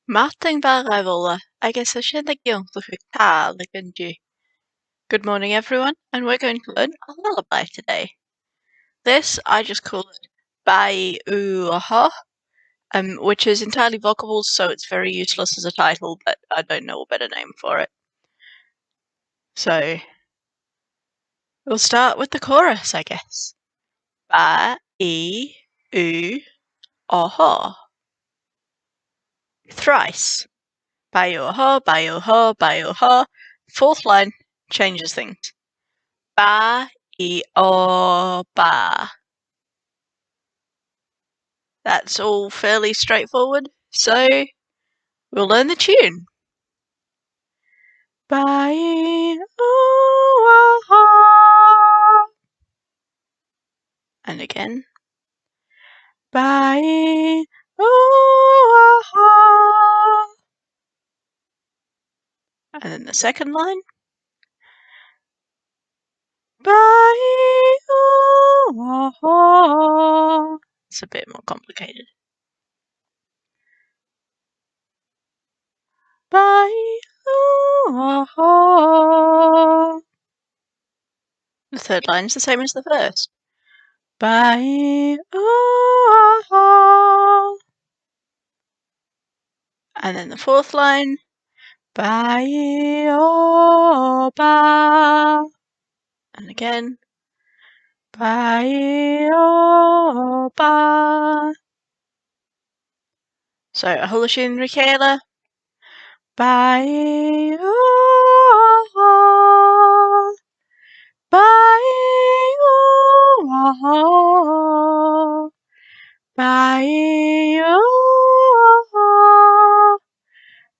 Martin Baravola, agus sin ag Ionnsaich tá le. Good morning, everyone, and we're going to learn a lullaby today. This I just call it Bai Uha, which is entirely vocables, so it's very useless as a title, but I don't know a better name for it. So we'll start with the chorus, I guess. Ba I U Aha. Thrice. Ba-yo-ha, ba-yo-ha, ba-yo-ha. Fourth line changes things. Ba-i-o-ba. That's all fairly straightforward, so we'll learn the tune. Ba-i-o-ha. And again. Ba-i-o-ha. And then the second line. Ba-i-o-ha. It's a bit more complicated. Ba-i-o-ha. The third line is the same as the first. Ba-i-o-ha. And then the fourth line. Ba-i-o-ba. And again. Ba-i-o-ba. So a whole sin Ricela. Ba-i-o-ha. Ba-i-o-ha. Ba-i-o-ha.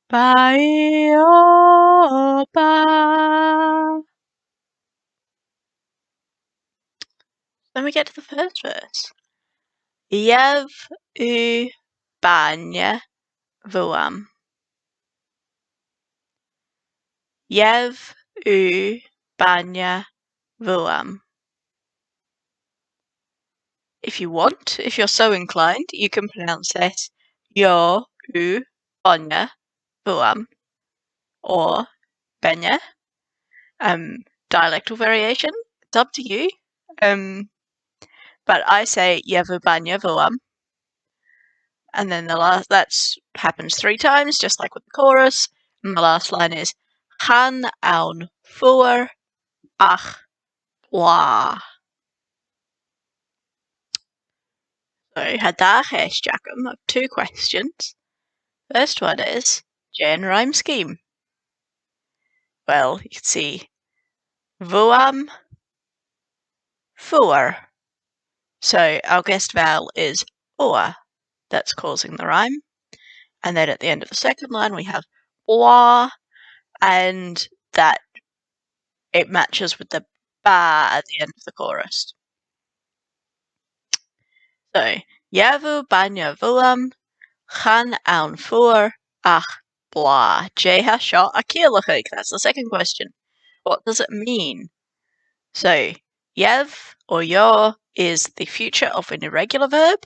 Ba-i-o-ba. Then we get to the first verse. Yev u banya vuam. Yev u banya vuam. If you want, if you're so inclined, you can pronounce this yo u banya vuam or benya. Dialectal variation, it's up to you. But I say yevu banya vuam. And then the last, happens 3 times, just like with the chorus. And the last line is Chan awn fuar ach blah. So hadach esh Jackham of 2 questions. First one is Jane rhyme scheme. Well, you can see vuam, fuar. So our guessed vowel is ua. That's causing the rhyme. And then at the end of the second line we have blah, and that it matches with the ba at the end of the chorus. So yavu banya vuam, chan awn fuar ach blah. Jeha shot akilachig. That's the second question. What does it mean? So yev or yo is the future of an irregular verb.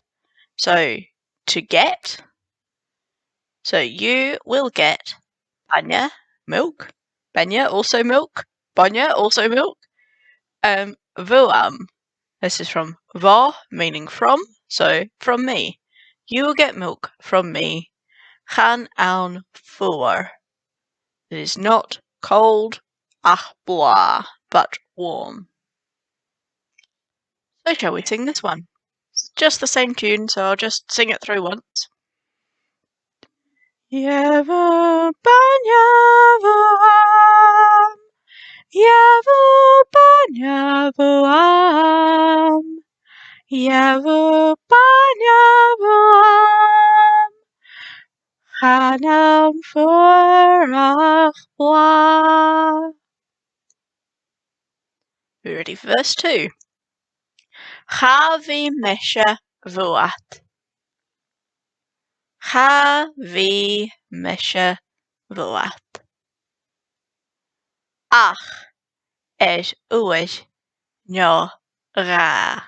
So to get. So you will get banya, milk. Banya, also milk. Banya, also milk. Vuam. This is from va, meaning from. So from me. You will get milk from me. Chan awn fuar. It is not cold, ach blah, but warm. So shall we sing this one? It's just the same tune, so I'll just sing it through once. Yevu banya vuam. Yevu banya vuam. Yevu banya vuam. Chan awn fuar ach blah. We ready for verse 2? Cha fi mesha vuat. Cha fi mesha vuat. Ach es uwes no ra.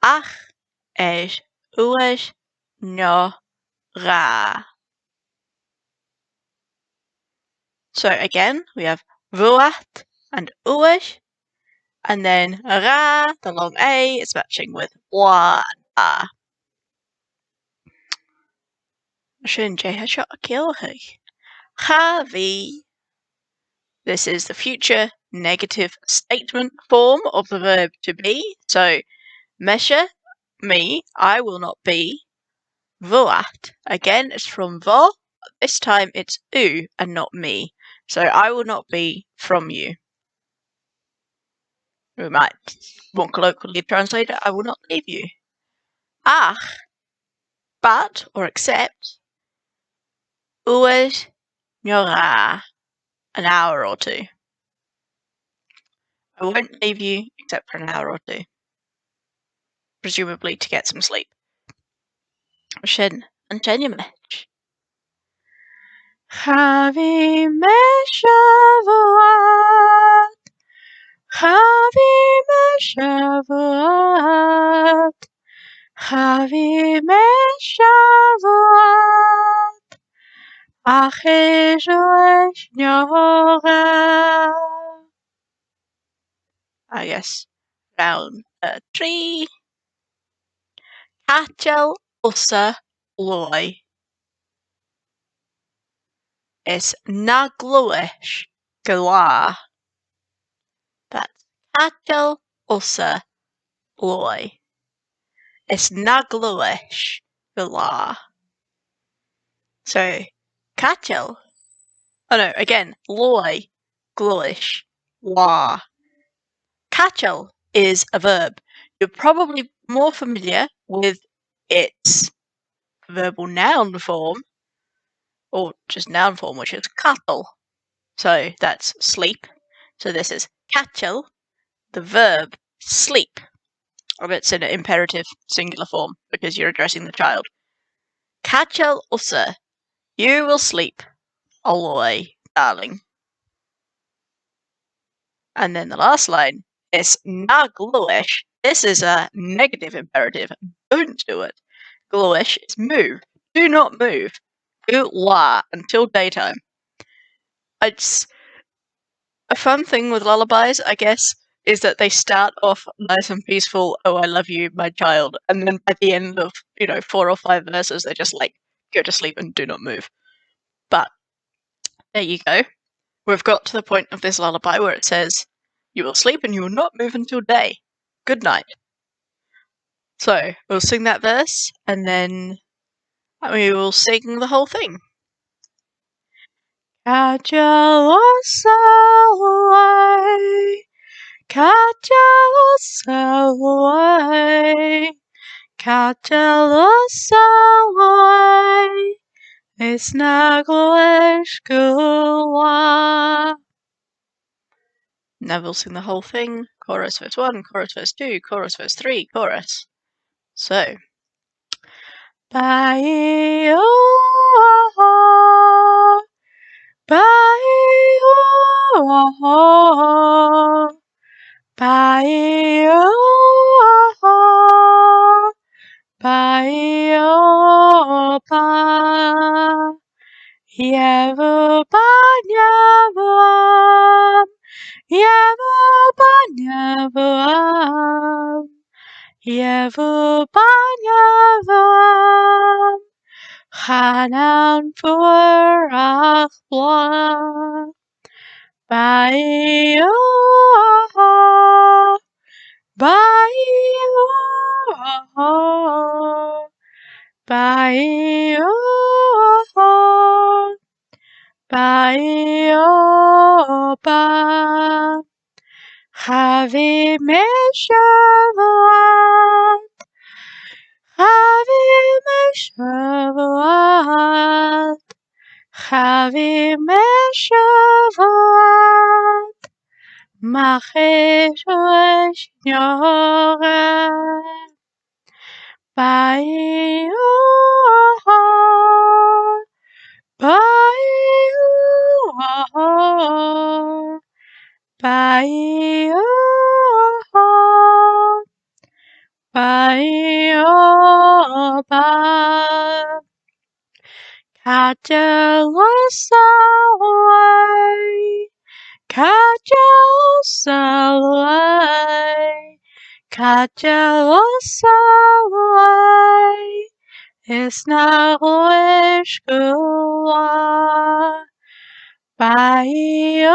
Ach es uwes no ra. So again, we have vuat and uish, and then ra, the long A, is matching with wa and a. Schön, Chavi. This is the future negative statement form of the verb to be. So, mesha, me, I will not be. Vuat, again, it's from vo. This time it's u and not me. So, I will not be from you. We might more colloquially translate it, I will not leave you. Ach, but or except, ues nyora, an hour or two. I won't leave you except for an hour or two. Presumably to get some sleep. Schön, an Ionnsaich. Chavi meshavuat, Chavi meshavuat, Chavi meshavuat, Achejosh nyora. I guess round a tree. Kachel usa loy. Is naglwish gla. That's kachel usa loy. Is naglwish gla. So kachel. Oh no, again, loy, glwish, la. Kachel is a verb. You're probably more familiar with its verbal noun form, or just noun form, which is katel. So that's sleep. So this is kachel, the verb sleep. Or it's in an imperative singular form because you're addressing the child. Kachel usa, you will sleep, alloy, darling. And then the last line is naglwish. This is a negative imperative. Don't do it. Glwish is move. Do not move. Do la until daytime. It's a fun thing with lullabies, I guess, is that they start off nice and peaceful. Oh, I love you, my child. And then by the end of, 4 or 5 verses, they're just like, go to sleep and do not move. But there you go. We've got to the point of this lullaby where it says, you will sleep and you will not move until day. Good night. So we'll sing that verse and then we will sing the whole thing. Kajalosawai, Kajalosawai, Kajalosawai, Isnaglish Gula. Now we'll sing the whole thing. Chorus verse 1, chorus verse 2, chorus verse 3, chorus. So. Bye-oh, bye-oh, bye-oh, bye-oh, bye. Yevu banyavuam, yevu banyavuam, yevu banyavuam, Hanan furach bla. Bye-oh, bye-oh, bye-oh, bye-oh, bye. Chavi meshavuat, Chavi meshavuat, Chavi meshavuat, Machesh nyora. Bye-oh, bye-oh, bye-oh, bye-oh, bye. Kajalosawai, Kajalosawai, Kajalosawai, Isnarwishkua, Bye.